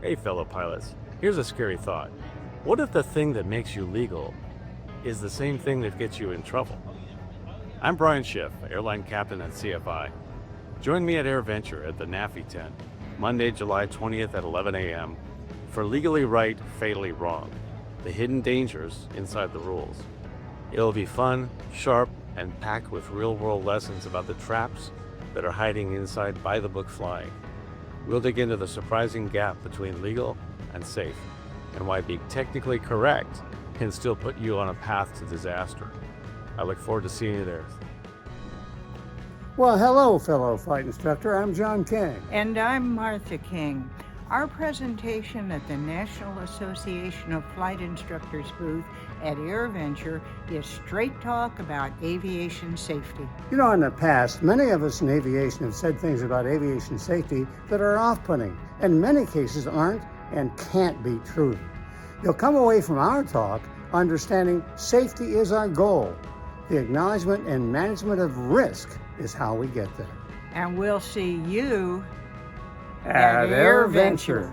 Hey, fellow pilots, here's a scary thought. What if the thing that makes you legal is the same thing that gets you in trouble? I'm Brian Schiff, airline captain at CFI. Join me at AirVenture at the NAFI tent, Monday, July 20th at 11 a.m. for Legally Right, Fatally Wrong, the hidden dangers inside the rules. It'll be fun, sharp, and packed with real-world lessons about the traps that are hiding inside by-the-book flying. We'll dig into the surprising gap between legal and safe, and why being technically correct can still put you on a path to disaster. I look forward to seeing you there. Well, hello, fellow flight instructor. I'm John King. And I'm Martha King. Our presentation at the National Association of Flight Instructors booth at AirVenture is straight talk about aviation safety. You know, in the past, many of us in aviation have said things about aviation safety that are off-putting, and in many cases aren't and can't be true. You'll come away from our talk understanding safety is our goal. The acknowledgement and management of risk is how we get there. And we'll see you At AirVenture.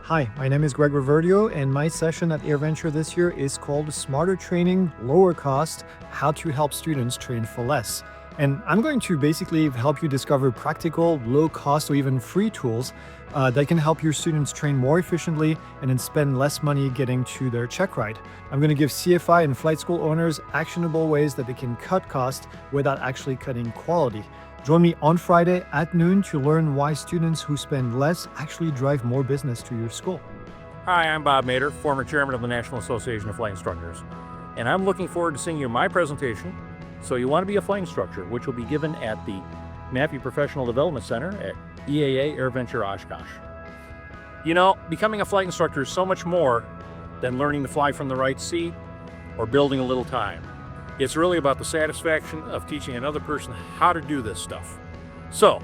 Hi, my name is Greg Reverdio, and my session at AirVenture this year is called Smarter Training, Lower Cost, How to Help Students Train for Less. And I'm going to basically help you discover practical, low cost, or even free tools that can help your students train more efficiently and then spend less money getting to their check ride. I'm going to give CFI and flight school owners actionable ways that they can cut costs without actually cutting quality. Join me on Friday at noon to learn why students who spend less actually drive more business to your school. Hi, I'm Bob Mader, former chairman of the National Association of Flight Instructors, and I'm looking forward to seeing you my presentation, So You Want to Be a Flight Instructor, which will be given at the NAFI Professional Development Center at EAA AirVenture Oshkosh. You know, becoming a flight instructor is so much more than learning to fly from the right seat or building a little time. It's really about the satisfaction of teaching another person how to do this stuff. So,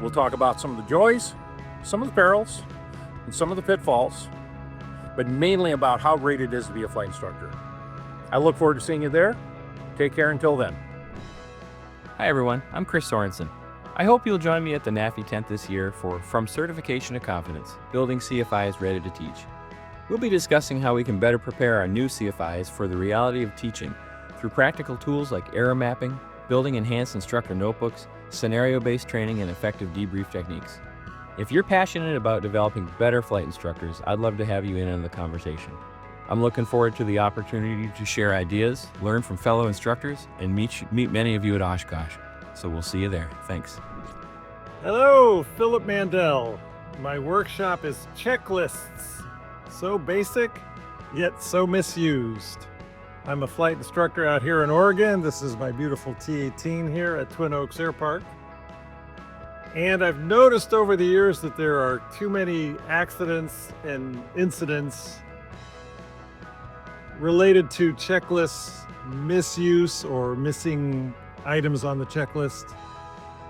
we'll talk about some of the joys, some of the perils, and some of the pitfalls, but mainly about how great it is to be a flight instructor. I look forward to seeing you there. Take care until then. Hi everyone, I'm Chris Sorensen. I hope you'll join me at the NAFI tent this year for From Certification to Confidence, Building CFIs Ready to Teach. We'll be discussing how we can better prepare our new CFIs for the reality of teaching through practical tools like error mapping, building enhanced instructor notebooks, scenario-based training, and effective debrief techniques. If you're passionate about developing better flight instructors, I'd love to have you in on the conversation. I'm looking forward to the opportunity to share ideas, learn from fellow instructors, and meet many of you at Oshkosh. So we'll see you there. Thanks. Hello, Philip Mandel. My workshop is checklists. So basic, yet so misused. I'm a flight instructor out here in Oregon. This is my beautiful T-18 here at Twin Oaks Air Park. And I've noticed over the years that there are too many accidents and incidents related to checklists misuse or missing items on the checklist.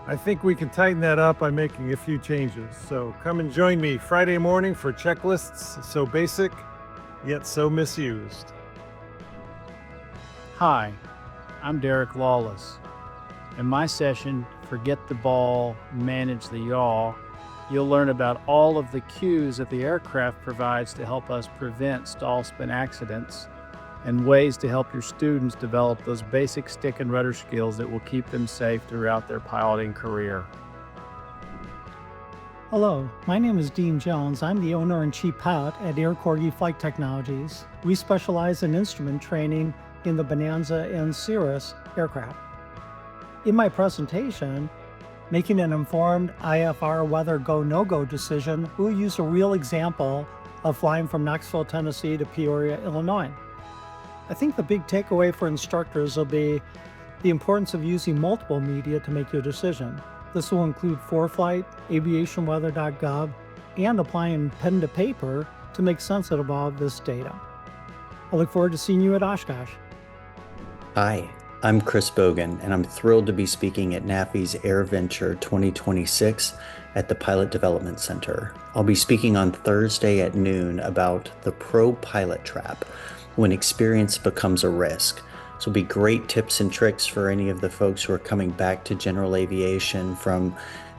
I think we can tighten that up by making a few changes. So come and join me Friday morning for checklists so basic, yet so misused. Hi, I'm Derek Lawless. In my session, Forget the Ball, Manage the Yaw, you'll learn about all of the cues that the aircraft provides to help us prevent stall spin accidents and ways to help your students develop those basic stick and rudder skills that will keep them safe throughout their piloting career. Hello, my name is Dean Jones. I'm the owner and chief pilot at Air Corgi Flight Technologies. We specialize in instrument training in the Bonanza and Cirrus aircraft. In my presentation, Making an Informed IFR Weather Go No-Go Decision, we'll use a real example of flying from Knoxville, Tennessee to Peoria, Illinois. I think the big takeaway for instructors will be the importance of using multiple media to make your decision. This will include ForeFlight, aviationweather.gov, and applying pen to paper to make sense of all this data. I look forward to seeing you at Oshkosh. Hi, I'm Chris Bogan, and I'm thrilled to be speaking at NAFI's AirVenture 2026 at the Pilot Development Center. I'll be speaking on Thursday at noon about the pro pilot trap, when experience becomes a risk. So it'll be great tips and tricks for any of the folks who are coming back to general aviation from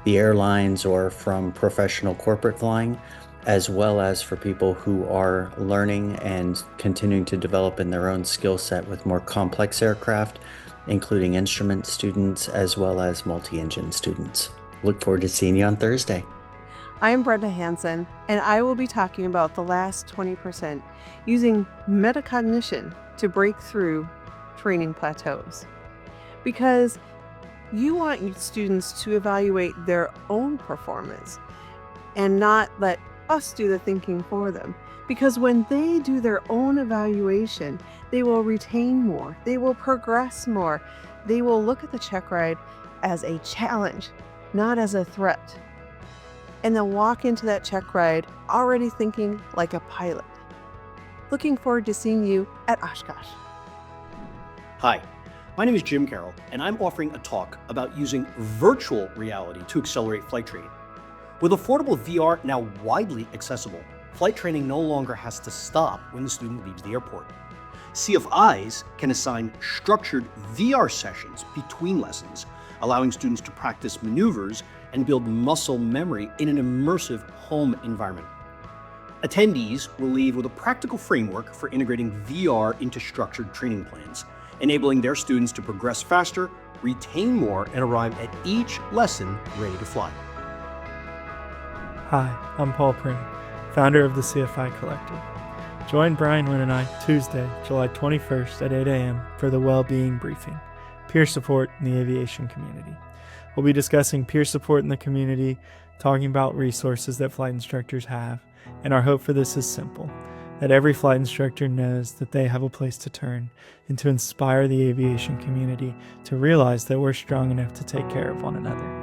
the airlines or from professional corporate flying. as well as for people who are learning and continuing to develop in their own skill set with more complex aircraft, including instrument students as well as multi-engine students. Look forward to seeing you on Thursday. I'm Brenda Hansen, and I will be talking about the last 20% using metacognition to break through training plateaus. Because you want your students to evaluate their own performance and not let us do the thinking for them. Because when they do their own evaluation, they will retain more, they will progress more, they will look at the check ride as a challenge, not as a threat. And they'll walk into that check ride already thinking like a pilot. Looking forward to seeing you at Oshkosh. Hi, my name is Jim Carroll, and I'm offering a talk about using virtual reality to accelerate flight training. With affordable VR now widely accessible, flight training no longer has to stop when the student leaves the airport. CFIs can assign structured VR sessions between lessons, allowing students to practice maneuvers and build muscle memory in an immersive home environment. Attendees will leave with a practical framework for integrating VR into structured training plans, enabling their students to progress faster, retain more, and arrive at each lesson ready to fly. Hi, I'm Paul Pring, founder of the CFI Collective. Join Brian Wynn and I Tuesday, July 21st at 8 a.m. for the Wellbeing Briefing, peer support in the aviation community. We'll be discussing peer support in the community, talking about resources that flight instructors have, and our hope for this is simple, that every flight instructor knows that they have a place to turn and to inspire the aviation community to realize that we're strong enough to take care of one another.